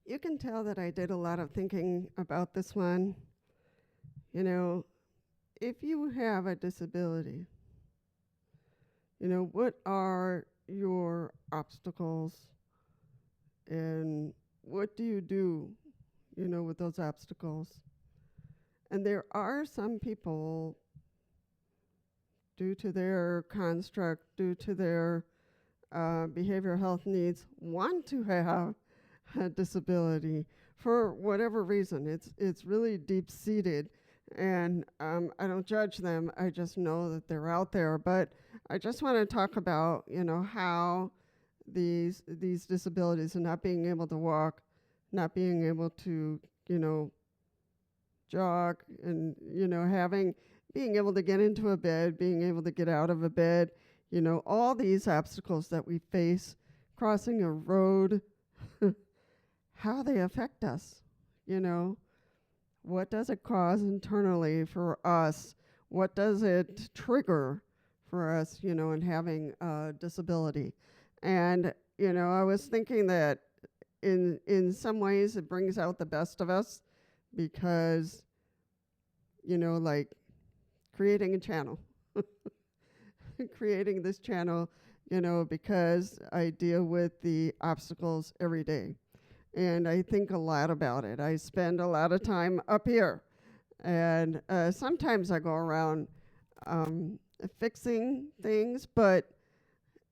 You can tell that I did a lot of thinking about this one. You know, if you have a disability, what are your obstacles and what do, with those obstacles? And there are some people, due to their construct, due to their behavioral health needs, want to have a disability for whatever reason. It's really deep seated, and I don't judge them. I just know that they're out there. But I just want to talk about how these disabilities and not being able to walk, not being able to you know jog, and having being able to get into a bed, being able to get out of a bed, all these obstacles that we face crossing a road, how they affect us. You know, what does it cause internally for us? What does it trigger for us, in having a disability? And, I was thinking that in some ways it brings out the best of us because, like creating a channel, creating this channel, because I deal with the obstacles every day. And I think a lot about it. I spend a lot of time up here. And sometimes I go around fixing things, but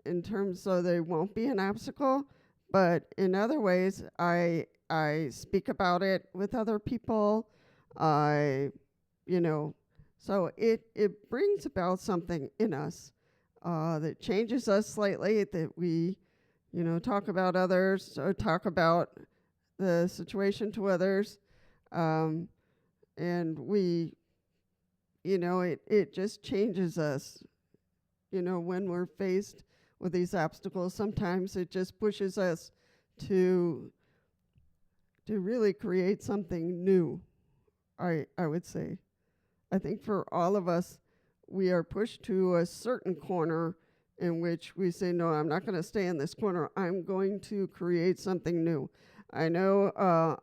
in terms so they won't be an obstacle. But in other ways, I speak about it with other people. I, so it brings about something in us that changes us slightly, that we, talk about others or talk about the situation to others. And we, it just changes us, when we're faced with these obstacles. Sometimes it just pushes us to really create something new, I would say. I think for all of us, we are pushed to a certain corner in which we say, no, I'm not going to stay in this corner. I'm going to create something new. I know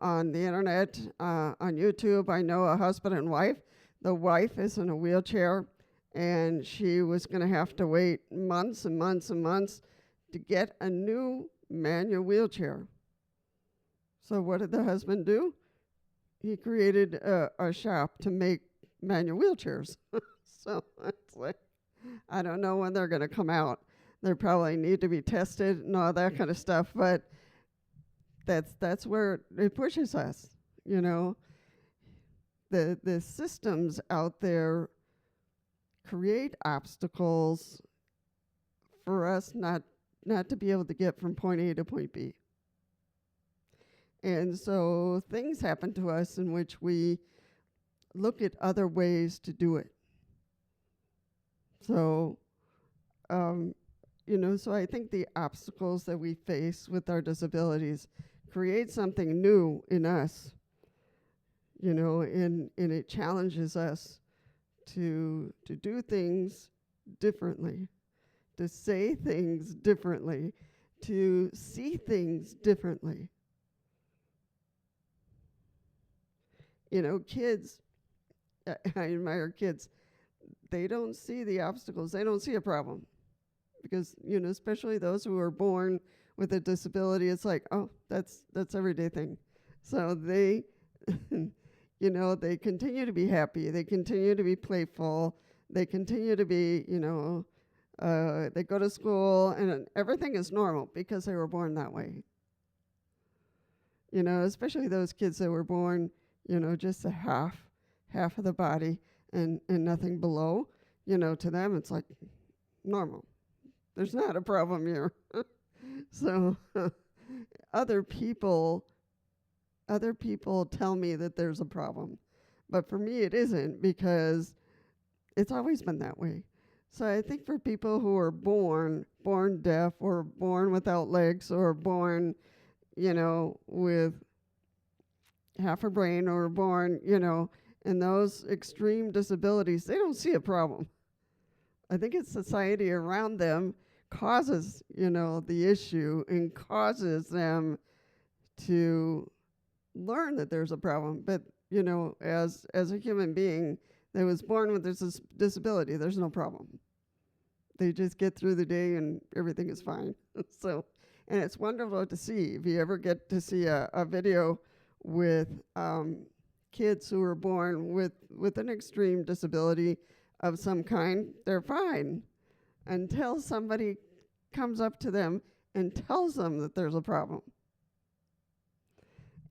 on the internet, on YouTube, I know a husband and wife. The wife is in a wheelchair, and she was going to have to wait months and months and months to get a new manual wheelchair. So what did the husband do? He created a shop to make manual wheelchairs. So it's like, I don't know when they're going to come out. They probably need to be tested and all that kind of stuff, but that's where it pushes us. The systems out there create obstacles for us not to be able to get from point A to point B. And so things happen to us in which we look at other ways to do it. So, so I think the obstacles that we face with our disabilities create something new in us, and it challenges us to do things differently, to say things differently, to see things differently. Kids, I admire kids. They don't see the obstacles. They don't see a problem because, especially those who are born with a disability, it's like, oh, that's everyday thing. So they, they continue to be happy. They continue to be playful. They continue to be, they go to school and everything is normal because they were born that way. Especially those kids that were born, just a half of the body and nothing below, to them it's like normal. There's not a problem here. So other people tell me that there's a problem. But for me it isn't, because it's always been that way. So I think for people who are born deaf or born without legs or born, with half a brain or born, and those extreme disabilities, they don't see a problem. I think it's society around them causes, the issue and causes them to learn that there's a problem. But, as a human being that was born with this disability, there's no problem. They just get through the day and everything is fine. So, and it's wonderful to see. If you ever get to see a video with kids who were born with an extreme disability of some kind, they're fine until somebody comes up to them and tells them that there's a problem.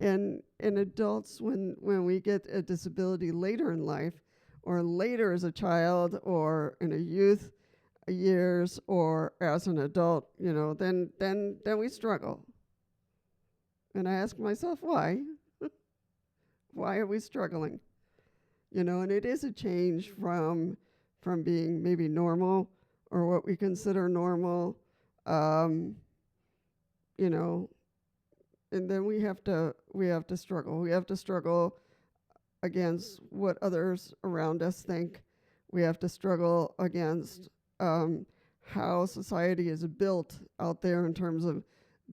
And in adults, when we get a disability later in life, or later as a child, or in a youth years, or as an adult, then we struggle. And I ask myself, why? Why are we struggling? And it is a change from being maybe normal, or what we consider normal, and then we have to struggle. We have to struggle against what others around us think. We have to struggle against how society is built out there in terms of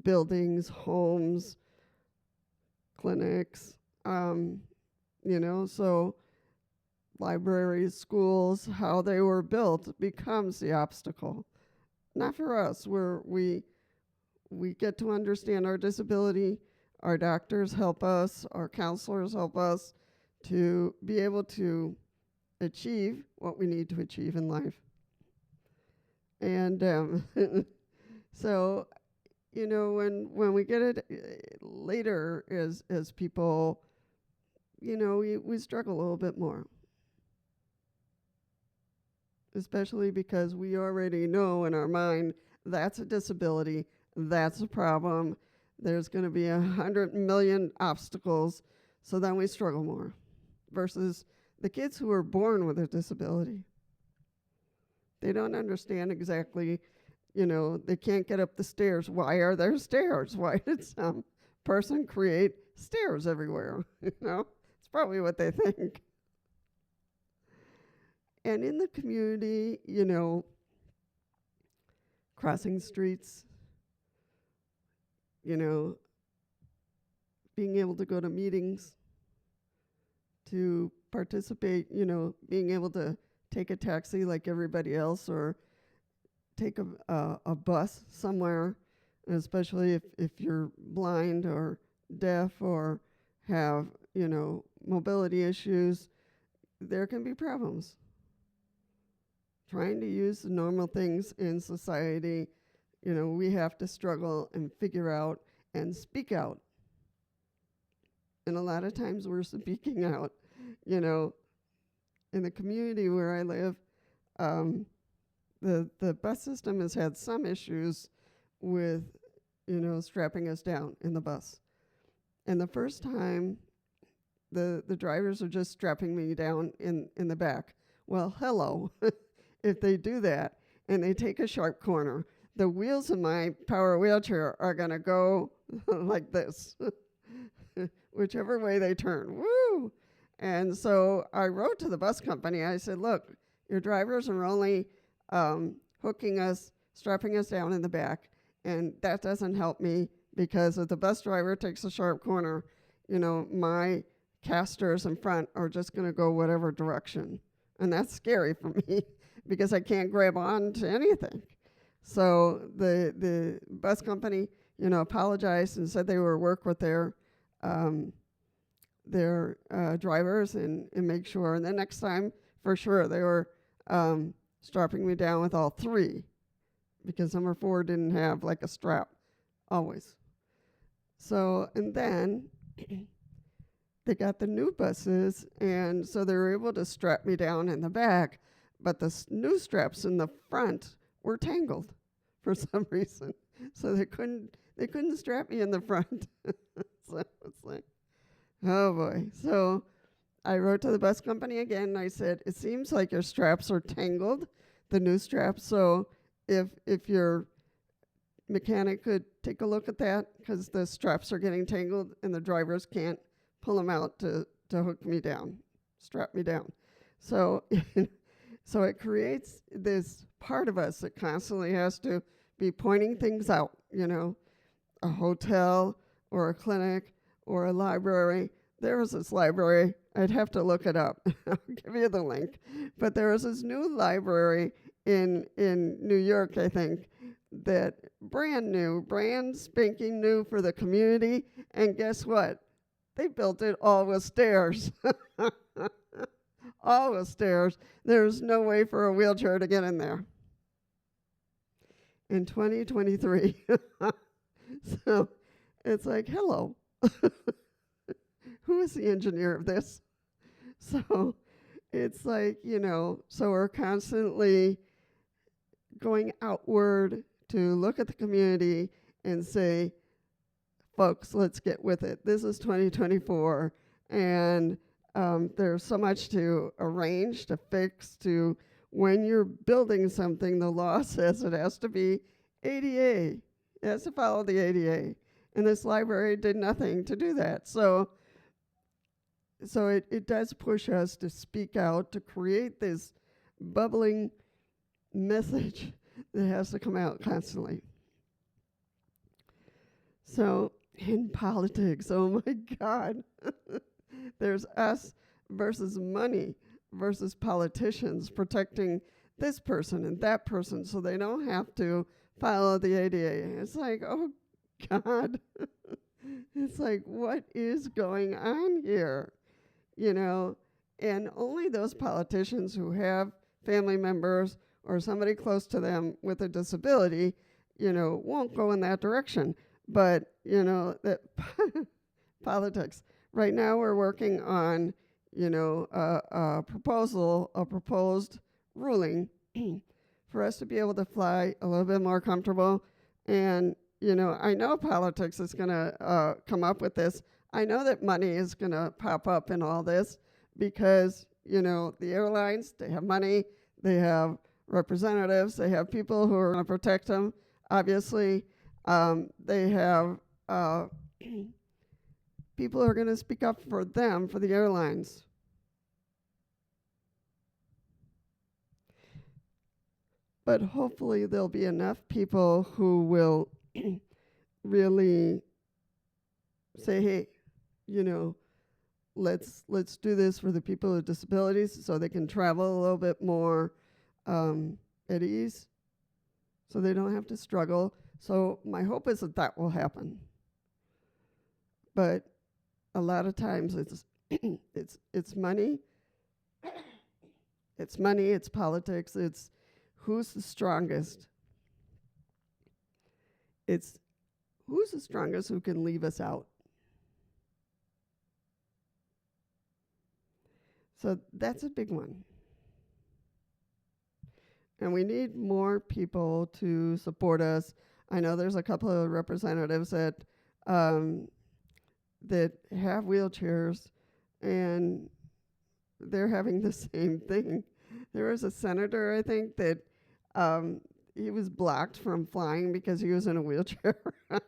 buildings, homes, clinics, so libraries, schools, how they were built becomes the obstacle. Not for us, where we get to understand our disability, our doctors help us, our counselors help us to be able to achieve what we need to achieve in life. And so, when we get it later as people, we struggle a little bit more. Especially because we already know in our mind that's a disability, that's a problem. There's going to be 100 million obstacles, so then we struggle more. Versus the kids who are born with a disability. They don't understand exactly, they can't get up the stairs. Why are there stairs? Why did some person create stairs everywhere? It's probably what they think. And in the community, crossing streets, being able to go to meetings, to participate, being able to take a taxi like everybody else, or take a bus somewhere, especially if you're blind or deaf or have, mobility issues, there can be problems. Trying to use the normal things in society, we have to struggle and figure out and speak out. And a lot of times we're speaking out, in the community where I live, the bus system has had some issues with, strapping us down in the bus. And the first time, the drivers are just strapping me down in the back. Well, hello. If they do that and they take a sharp corner, the wheels of my power wheelchair are going to go like this, whichever way they turn. Woo! And so I wrote to the bus company. I said, look, your drivers are only strapping us down in the back, and that doesn't help me, because if the bus driver takes a sharp corner, my casters in front are just going to go whatever direction. And that's scary for me, because I can't grab on to anything. So the bus company, apologized and said they would work with their drivers and make sure. And the next time, for sure, they were strapping me down with all three, because number 4 didn't have like a strap always. So, and then they got the new buses, and so they were able to strap me down in the back, but the new straps in the front were tangled for some reason. So they couldn't strap me in the front. So it's like, oh boy. So I wrote to the bus company again, and I said, it seems like your straps are tangled, the new straps. So if your mechanic could take a look at that, because the straps are getting tangled and the drivers can't pull them out to hook me down, strap me down. So so it creates this part of us that constantly has to be pointing things out, a hotel or a clinic or a library. There was this library, I'd have to look it up. I'll give you the link. But there was this new library in New York, I think, that brand spanking new for the community. And guess what? They built it all with stairs. All with stairs. There's no way for a wheelchair to get in there. In 2023. So it's like, hello. Who is the engineer of this? So it's like, so we're constantly going outward to look at the community and say, folks, let's get with it. This is 2024, and there's so much to arrange, to fix, to when you're building something, the law says it has to be ADA. It has to follow the ADA. And this library did nothing to do that. So it does push us to speak out, to create this bubbling message that has to come out constantly. So in politics, oh my God, there's us versus money versus politicians protecting this person and that person so they don't have to follow the ADA. It's like, oh God. It's like, what is going on here? And only those politicians who have family members or somebody close to them with a disability, won't go in that direction. But, that politics. Right now we're working on, a proposed ruling for us to be able to fly a little bit more comfortable. And, I know politics is going to come up with this. I know that money is going to pop up in all this because, the airlines, they have money, they have representatives, they have people who are going to protect them. Obviously, they have people who are going to speak up for them, for the airlines. But hopefully there'll be enough people who will really say, hey, let's do this for the people with disabilities so they can travel a little bit more at ease, so they don't have to struggle. So my hope is that will happen. But a lot of times it's it's money. It's money, it's politics, it's who's the strongest. It's who's the strongest who can leave us out. So that's a big one. And we need more people to support us. I know there's a couple of representatives that that have wheelchairs, and they're having the same thing. There was a senator, I think, that he was blocked from flying because he was in a wheelchair.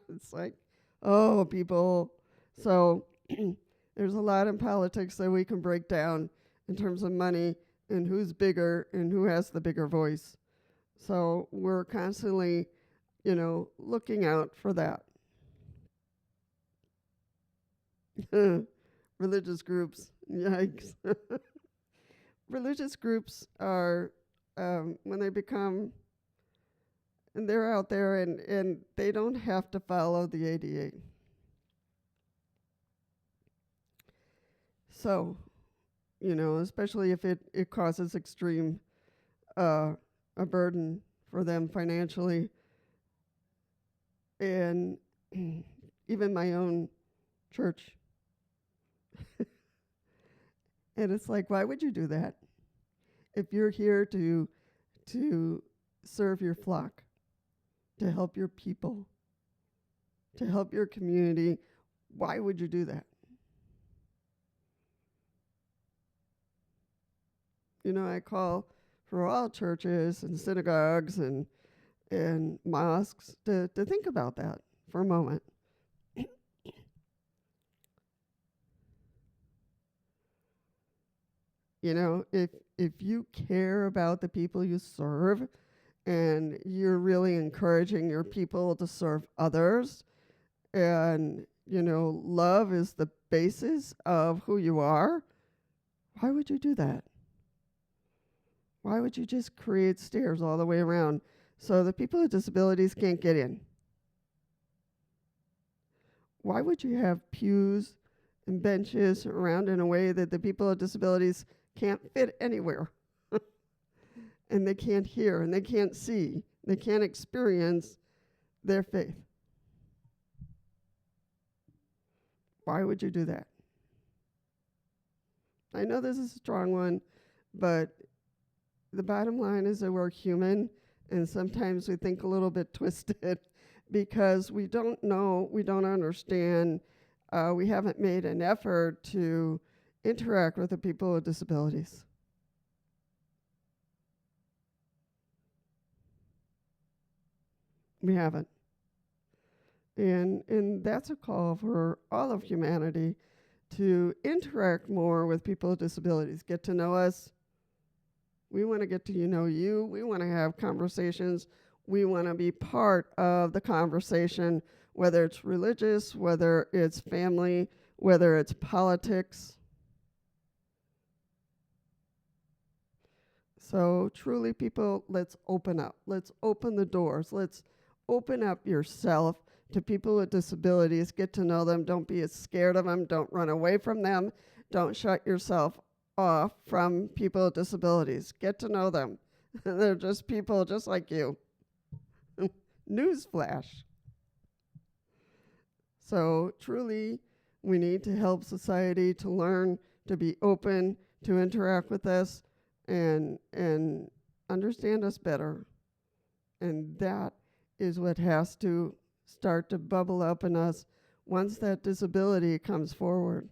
It's like, oh, people. So there's a lot in politics that we can break down in terms of money and who's bigger and who has the bigger voice. So we're constantly, looking out for that. Religious groups, yikes. Religious groups are, when they become, and they're out there and they don't have to follow the ADA. So, especially if it causes extreme, a burden for them financially. And even my own church. And it's like, why would you do that? If you're here to serve your flock, to help your people, to help your community, why would you do that? I call for all churches and synagogues and mosques to think about that for a moment. If you care about the people you serve and you're really encouraging your people to serve others, and love is the basis of who you are, why would you do that? Why would you just create stairs all the way around so the people with disabilities can't get in? Why would you have pews and benches around in a way that the people with disabilities can't fit anywhere? And they can't hear, and they can't see, they can't experience their faith. Why would you do that? I know this is a strong one, but the bottom line is that we're human, and sometimes we think a little bit twisted because we don't know, we don't understand, we haven't made an effort to interact with the people with disabilities. We haven't. And that's a call for all of humanity to interact more with people with disabilities, get to know us. We want to get to know you. We want to have conversations. We want to be part of the conversation, whether it's religious, whether it's family, whether it's politics. So truly, people, let's open up. Let's open the doors. Let's open up yourself to people with disabilities. Get to know them. Don't be scared of them. Don't run away from them. Don't shut yourself off from people with disabilities. Get to know them. They're just people just like you. Newsflash. So truly, we need to help society to learn to be open, to interact with us, and understand us better. And that is what has to start to bubble up in us once that disability comes forward.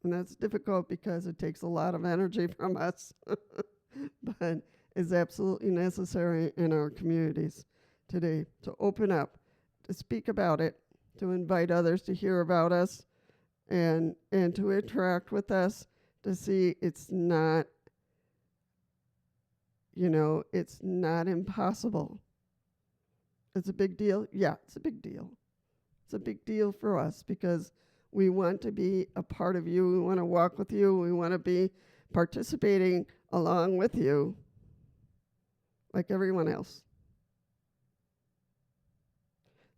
And that's difficult because it takes a lot of energy from us, but is absolutely necessary in our communities today to open up, to speak about it, to invite others to hear about us, and to interact with us, to see it's not, it's not impossible. It's a big deal. Yeah, it's a big deal. It's a big deal for us because we want to be a part of you. We want to walk with you. We want to be participating along with you like everyone else.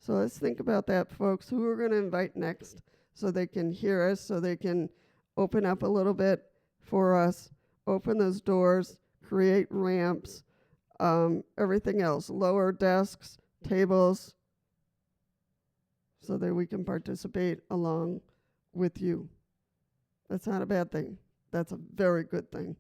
So let's think about that, folks. Who we're going to invite next so they can hear us, so they can open up a little bit for us, open those doors, create ramps, everything else, lower desks, tables, so that we can participate along with you. That's not a bad thing. That's a very good thing.